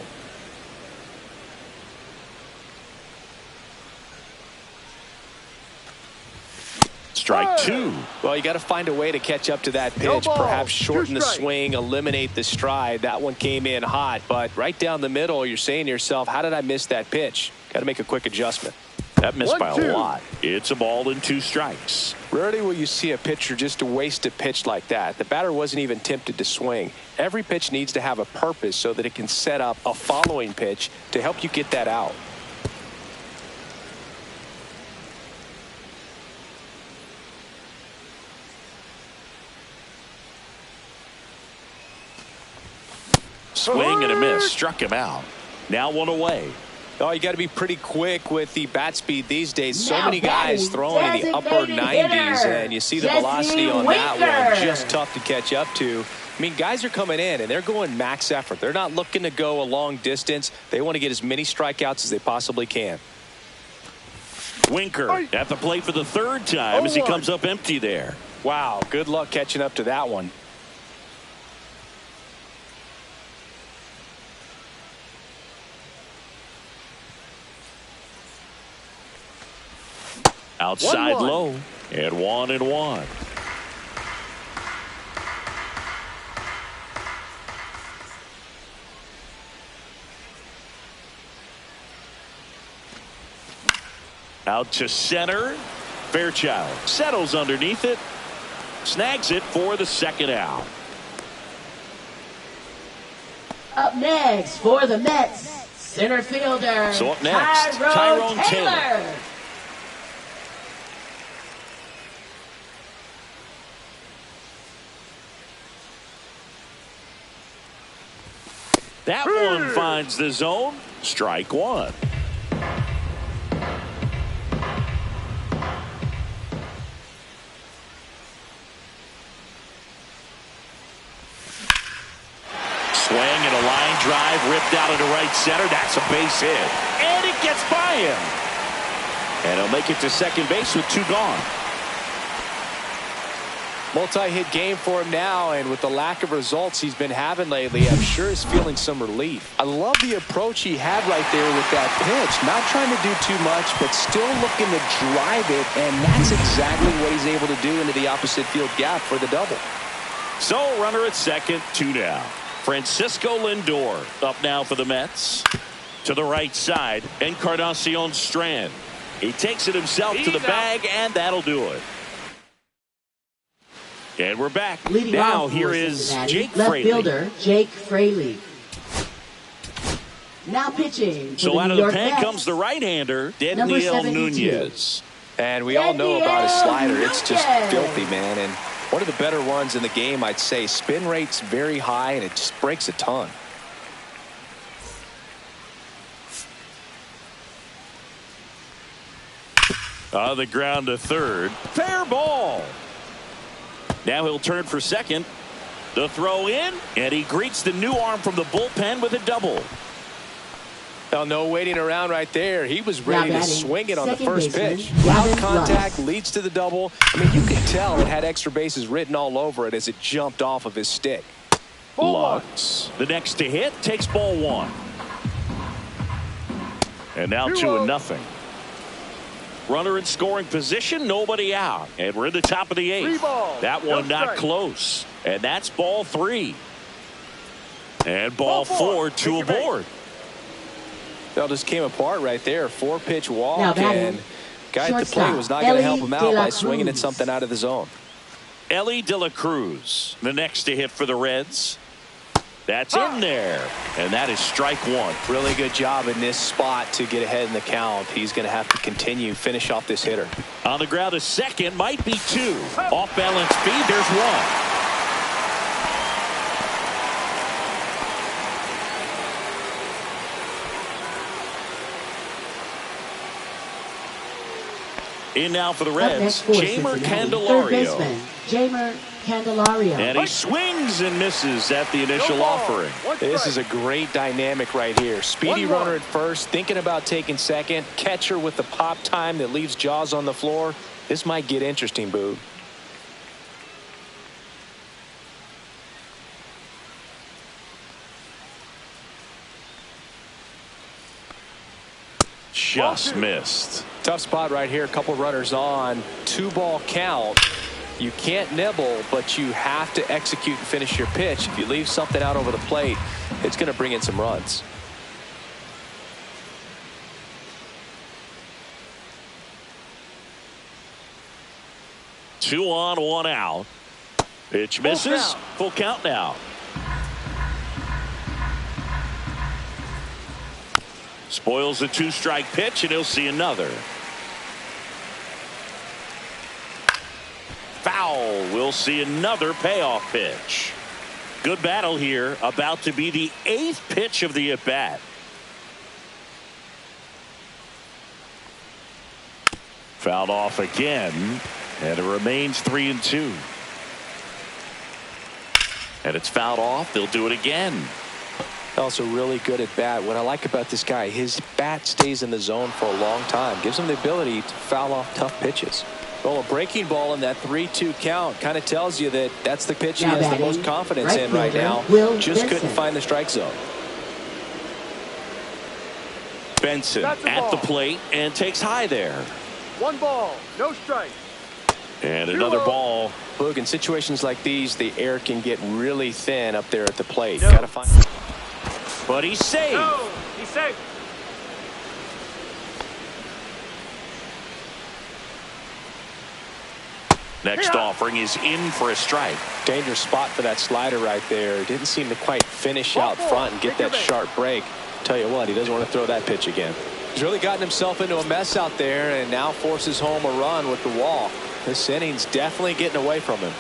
Speaker 1: Strike 2.
Speaker 2: Well, you got to find a way to catch up to that pitch. Perhaps shorten the swing, eliminate the stride. That one came in hot, but right down the middle, you're saying to yourself, how did I miss that pitch? Got to make a quick adjustment.
Speaker 1: That missed by a lot. It's a ball and 2 strikes.
Speaker 2: Rarely will you see a pitcher just to waste a pitch like that. The batter wasn't even tempted to swing. Every pitch needs to have a purpose so that it can set up a following pitch to help you get that out.
Speaker 1: Swing and a miss. Struck him out. Now 1 away.
Speaker 2: Oh, you got to be pretty quick with the bat speed these days. So many guys throwing in the upper 90s, and you see the velocity on that one. Just tough to catch up to. I mean, guys are coming in, and they're going max effort. They're not looking to go a long distance. They want to get as many strikeouts as they possibly can.
Speaker 1: Winker at the plate for the 3rd time as he comes up empty there.
Speaker 2: Wow, good luck catching up to that one.
Speaker 1: Outside low, and 1-1. Out to center. Fairchild settles underneath it. Snags it for the second out.
Speaker 4: Up next for the Mets, center fielder.
Speaker 1: So up next, Tyrone Taylor. That one finds the zone. Strike one. Swing and a line drive ripped out into right center. That's a base hit. And it gets by him. And he'll make it to second base with two gone.
Speaker 2: Multi-hit game for him now, and with the lack of results he's been having lately, I'm sure he's feeling some relief. I love the approach he had right there with that pitch. Not trying to do too much, but still looking to drive it, and that's exactly what he's able to do into the opposite field gap for the double.
Speaker 1: So runner at second, two down. Francisco Lindor up now for the Mets. To the right side, Encarnacion Strand. He takes it himself to the bag, and that'll do it. And we're back.
Speaker 4: Leading
Speaker 1: now
Speaker 4: off
Speaker 1: here
Speaker 4: for
Speaker 1: is
Speaker 4: Cincinnati,
Speaker 1: Jake
Speaker 4: left
Speaker 1: Fraley.
Speaker 4: fielder Jake Fraley. Now pitching for
Speaker 1: So
Speaker 4: the
Speaker 1: out
Speaker 4: New
Speaker 1: of the
Speaker 4: York
Speaker 1: pen
Speaker 4: Mets,
Speaker 1: comes the right hander,
Speaker 4: number
Speaker 1: Daniel
Speaker 4: 72.
Speaker 1: Nunez.
Speaker 2: And we all know about his slider. It's just
Speaker 4: Nunez.
Speaker 2: filthy, man. And one of the better ones in the game, I'd say. Spin rate's very high, and it just breaks a ton.
Speaker 1: On the ground to third. Fair ball. Now he'll turn for second. The throw in, and he greets the new arm from the bullpen with a double.
Speaker 2: Now, no waiting around right there. He was ready to
Speaker 4: batting,
Speaker 2: swing it on the
Speaker 4: second
Speaker 2: first
Speaker 4: baseman,
Speaker 2: pitch.
Speaker 4: Gavin
Speaker 2: Loud contact
Speaker 4: Lux.
Speaker 2: leads to the double. I mean, you could tell it had extra bases written all over it as it jumped off of his stick.
Speaker 1: Lux. The next to hit takes ball one. And now 2-0. Runner in scoring position, nobody out. And we're in the top of the eighth.
Speaker 3: 3 balls,
Speaker 1: That one
Speaker 3: no
Speaker 1: not
Speaker 3: strike.
Speaker 1: close. And that's ball three. And ball four, two
Speaker 3: Take your
Speaker 1: aboard.
Speaker 2: That just came apart right there. 4-pitch walk,
Speaker 4: Now batting,
Speaker 2: and guy at the
Speaker 4: shortstop,
Speaker 2: plate was not going to help
Speaker 4: Ellie
Speaker 2: him out
Speaker 4: De La
Speaker 2: by swinging at
Speaker 4: Cruz.
Speaker 2: something out of the zone.
Speaker 1: Ellie De La Cruz, the next to hit for the Reds. That's in there. And that is strike one.
Speaker 2: Really good job in this spot to get ahead in the count. He's going to have to finish off this hitter.
Speaker 1: On the ground to second, might be two. Off balance speed, there's one. In now for the
Speaker 4: Up
Speaker 1: Reds,
Speaker 4: next for
Speaker 1: Jamer
Speaker 4: Cincinnati, third
Speaker 1: Candelario.
Speaker 4: baseman Jamer Candelario.
Speaker 1: And he swings and misses at the initial
Speaker 3: No ball.
Speaker 1: offering.
Speaker 3: One
Speaker 2: This
Speaker 3: strike.
Speaker 2: is a great dynamic right here. Speedy
Speaker 3: 1-1.
Speaker 2: runner at first, thinking about taking second. Catcher with the pop time that leaves Jaws on the floor. This might get interesting, Boo.
Speaker 1: Just missed.
Speaker 2: Tough spot right here. A couple runners on. 2-ball count. You can't nibble, but you have to execute and finish your pitch. If you leave something out over the plate, it's going to bring in some runs.
Speaker 1: Two on, one out. Pitch misses. Full count now. Spoils the two-strike pitch, and he'll see another. Foul. We'll see another payoff pitch. Good battle here. About to be the 8th pitch of the at-bat. Fouled off again, and it remains 3-2. And it's fouled off. They'll do it again.
Speaker 2: Also really good at bat. What I like about this guy, his bat stays in the zone for a long time. Gives him the ability to foul off tough pitches. Well, a breaking ball in that 3-2 count kind of tells you that that's the pitch he
Speaker 4: Now
Speaker 2: has the
Speaker 4: batting,
Speaker 2: most confidence
Speaker 4: right
Speaker 2: in right
Speaker 4: fielder,
Speaker 2: now.
Speaker 4: Will
Speaker 2: Just couldn't
Speaker 4: Benson.
Speaker 2: find the strike zone.
Speaker 1: Benson
Speaker 3: That's a
Speaker 1: at the
Speaker 3: ball.
Speaker 1: plate and takes high there.
Speaker 3: 1 ball, no strike.
Speaker 1: And another
Speaker 3: 2-0.
Speaker 1: ball.
Speaker 2: Look, in situations like these, the air can get really thin up there at the plate.
Speaker 3: No.
Speaker 2: Got to find.
Speaker 1: But he's safe.
Speaker 3: No, he's safe.
Speaker 1: Next offering is in for a strike.
Speaker 2: Dangerous spot for that slider right there. Didn't seem to quite finish out front and get that sharp break. Tell you what, he doesn't want to throw that pitch again. He's really gotten himself into a mess out there and now forces home a run with the wall. This inning's definitely getting away from him.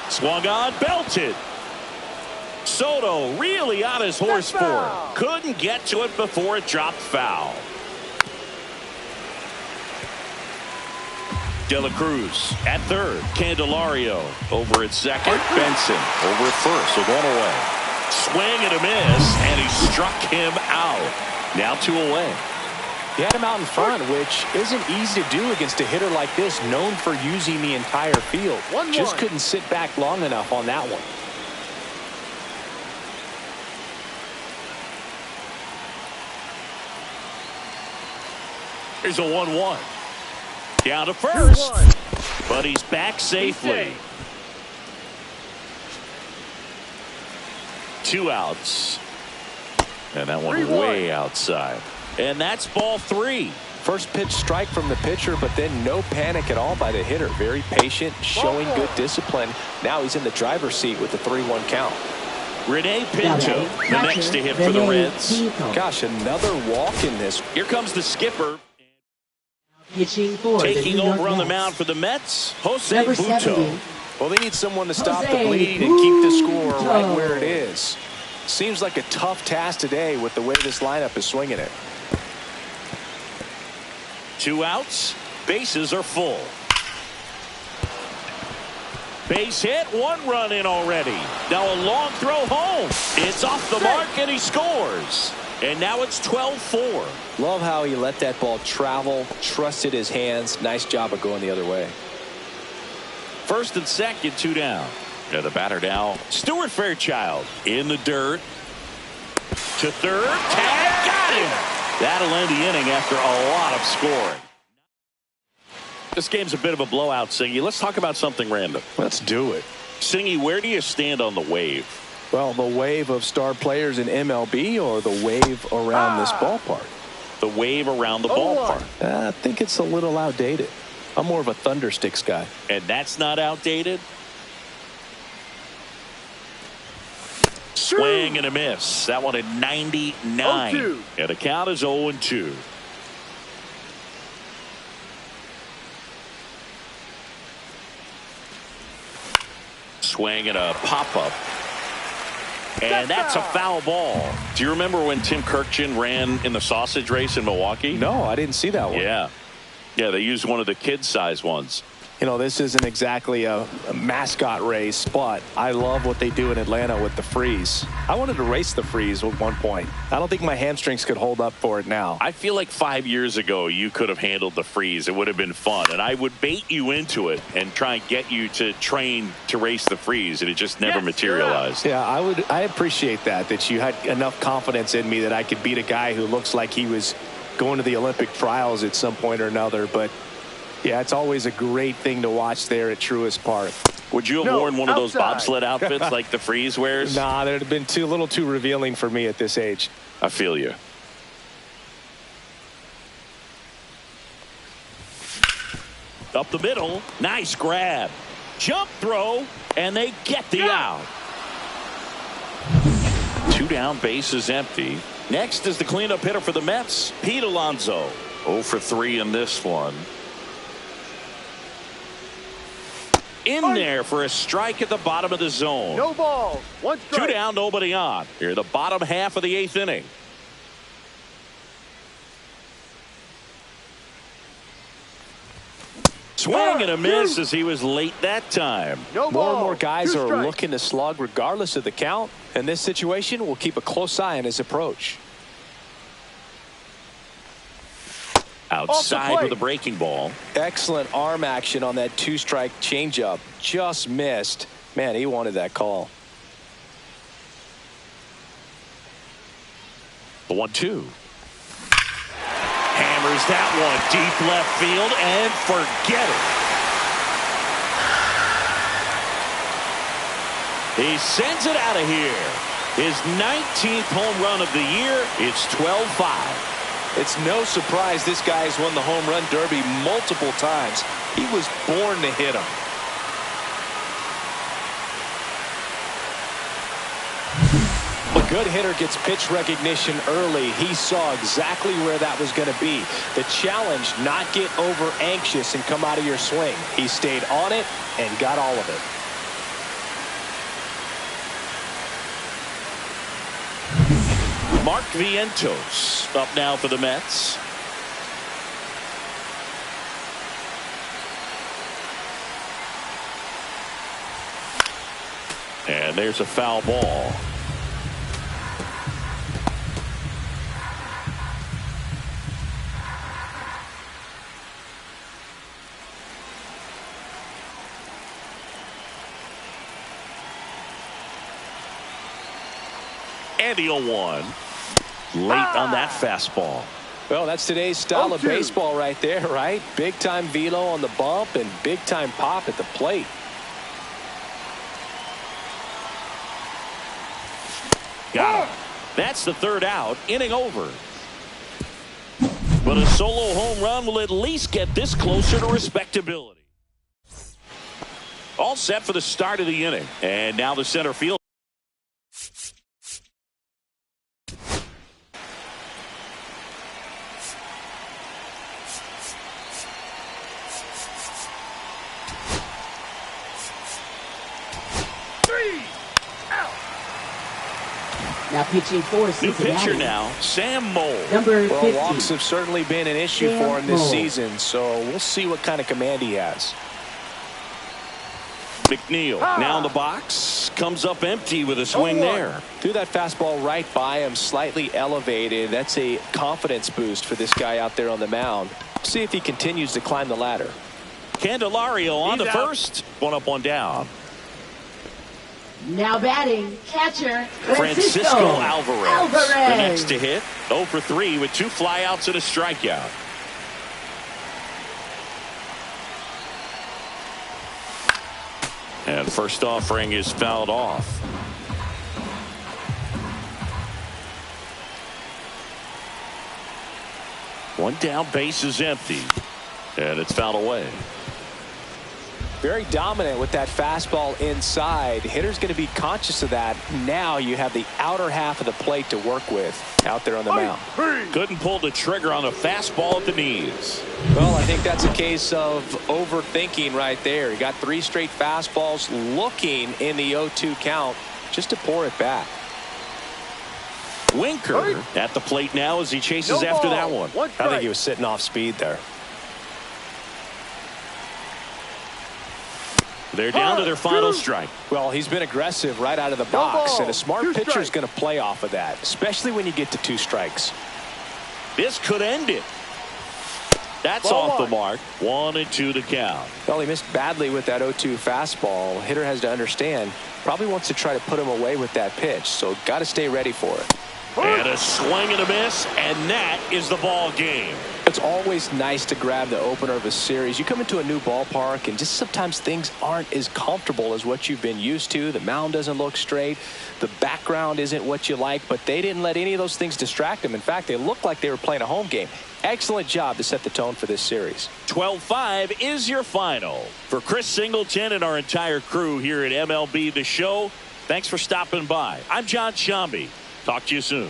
Speaker 1: Swung on, belted. Soto really on his horse for it. Couldn't get to it before it dropped foul. De La Cruz at third. Candelario over at second. Benson over at first with one away. Swing and a miss, and he struck him out. Now 2 away.
Speaker 2: He had him out in front, which isn't easy to do against a hitter like this, known for using the entire field. Just couldn't sit back long enough on that one.
Speaker 1: Here's a 1-1. Down to first, but he's back safely. 2 outs. And that one way outside. And that's ball 3.
Speaker 2: First pitch strike from the pitcher, but then no panic at all by the hitter. Very patient, showing good discipline. Now he's in the driver's seat with the 3-1 count.
Speaker 1: Rene Pinto, the next to hit for the Reds.
Speaker 2: Gosh, another walk in this.
Speaker 1: Here comes the skipper.
Speaker 4: Pitching for
Speaker 1: Taking
Speaker 4: the
Speaker 1: over on the mound for the Mets, Jose
Speaker 4: Number
Speaker 1: Buto.
Speaker 4: 70.
Speaker 2: Well, they need someone to stop the
Speaker 4: Jose
Speaker 2: bleed and keep the score
Speaker 4: Buto.
Speaker 2: right where it is. Seems like a tough task today with the way this lineup is swinging it.
Speaker 1: 2 outs, bases are full. Base hit, 1 run in already. Now a long throw home. It's off the mark and he scores. And now it's 12-4.
Speaker 2: Love how he let that ball travel, trusted his hands. Nice job of going the other way.
Speaker 1: First and second, 2 down. And the batter now, Stuart Fairchild in the dirt. To third, tag, got him. That'll end the inning after a lot of scoring. This game's a bit of a blowout, Singy. Let's talk about something random.
Speaker 2: Let's do it.
Speaker 1: Singy, where do you stand on the wave?
Speaker 2: Well, the wave of star players in MLB or the wave around this ballpark?
Speaker 1: The wave around the ballpark.
Speaker 2: I think it's a little outdated. I'm more of a Thundersticks guy.
Speaker 1: And that's not outdated? Swing and a miss. That one at 99.
Speaker 3: 0-2.
Speaker 1: And the count is 0-2. Swing and a pop-up. And that's a foul ball. Do you remember when Tim Kirkjian ran in the sausage race in Milwaukee?
Speaker 2: No, I didn't see that one.
Speaker 1: Yeah. Yeah, they used one of the kid-size ones.
Speaker 2: You know, this isn't exactly a mascot race, but I love what they do in Atlanta with the freeze. I wanted to race the freeze at one point. I don't think my hamstrings could hold up for it now.
Speaker 1: I feel like 5 years ago you could have handled the freeze. It would have been fun. And I would bait you into it and try and get you to train to race the freeze. And it just never materialized.
Speaker 2: Yeah, I appreciate that you had enough confidence in me that I could beat a guy who looks like he was going to the Olympic trials at some point or another. But yeah, it's always a great thing to watch there at Truist Park.
Speaker 1: Would you have worn one of those bobsled outfits like the freeze wears?
Speaker 2: Nah, that would have been a little too revealing for me at this age.
Speaker 1: I feel you. Up the middle. Nice grab. Jump throw. And they get the out. 2 down, bases empty. Next is the cleanup hitter for the Mets, Pete Alonso. 0 for 3 in this one. In there for a strike at the bottom of the zone.
Speaker 3: No balls. 1 strike.
Speaker 1: 2 down, nobody on. Here, the bottom half of the 8th inning. Swing and a miss as he was late that time.
Speaker 3: No
Speaker 2: More and
Speaker 3: ball.
Speaker 2: more guys
Speaker 3: 2
Speaker 2: are
Speaker 3: strikes.
Speaker 2: looking to slug regardless of the count. In this situation, we'll keep a close eye on his approach.
Speaker 1: Outside with a breaking ball.
Speaker 2: Excellent arm action on that two-strike changeup. Just missed. Man, he wanted that call.
Speaker 1: The 1-2. Hammers that one deep left field and forget it. He sends it out of here. His 19th home run of the year. It's 12-5.
Speaker 2: It's no surprise this guy has won the home run derby multiple times. He was born to hit them. A good hitter gets pitch recognition early. He saw exactly where that was going to be. The challenge, not get over anxious and come out of your swing. He stayed on it and got all of it.
Speaker 1: Mark Vientos up now for the Mets. And there's a foul ball. And the 0-1. Late on that fastball.
Speaker 2: Well, that's today's style of baseball right there, right? Big time velo on the bump and big time pop at the plate.
Speaker 1: Got him. That's the third out. Inning over. But a solo home run will at least get this closer to respectability. All set for the start of the inning. And now the center field.
Speaker 4: Now pitching for Cincinnati.
Speaker 1: New pitcher now, Sam Mold.
Speaker 4: Number 50.
Speaker 2: Well, walks have certainly been an issue for him this season, so we'll see what kind of command he has.
Speaker 1: McNeil now in the box. Comes up empty with a swing there.
Speaker 2: Threw that fastball right by him, slightly elevated. That's a confidence boost for this guy out there on the mound. See if he continues to climb the ladder.
Speaker 1: Candelario on the first. One up, one down.
Speaker 4: Now batting, catcher,
Speaker 1: Francisco Alvarez. The next to hit. 0 for 3 with 2 flyouts and a strikeout. And first offering is fouled off. One down, base is empty. And it's fouled away.
Speaker 2: Very dominant with that fastball inside. Hitter's going to be conscious of that. Now you have the outer half of the plate to work with out there on the mound.
Speaker 1: Couldn't pull the trigger on the fastball at the knees.
Speaker 2: Well, I think that's a case of overthinking right there. He got 3 straight fastballs looking in the 0-2 count just to pour it back.
Speaker 1: Winker at the plate now as he chases after that one.
Speaker 2: I think he was sitting off speed there.
Speaker 1: They're down to their final strike.
Speaker 2: Well, he's been aggressive right out of the box, and a smart pitcher is going to play off of that, especially when you get to 2 strikes.
Speaker 1: This could end it. That's off the mark. 1-2 to count.
Speaker 2: Well, he missed badly with that 0-2 fastball. Hitter has to understand, probably wants to try to put him away with that pitch, so got to stay ready for it.
Speaker 1: And a swing and a miss, and that is the ball game.
Speaker 2: It's always nice to grab the opener of a series. You come into a new ballpark and just sometimes things aren't as comfortable as what you've been used to. The mound doesn't look straight. The background isn't what you like, but they didn't let any of those things distract them. In fact, they looked like they were playing a home game. Excellent job to set the tone for this series.
Speaker 1: 12-5 is your final. For Chris Singleton and our entire crew here at MLB The Show, thanks for stopping by. I'm John Shambi. Talk to you soon.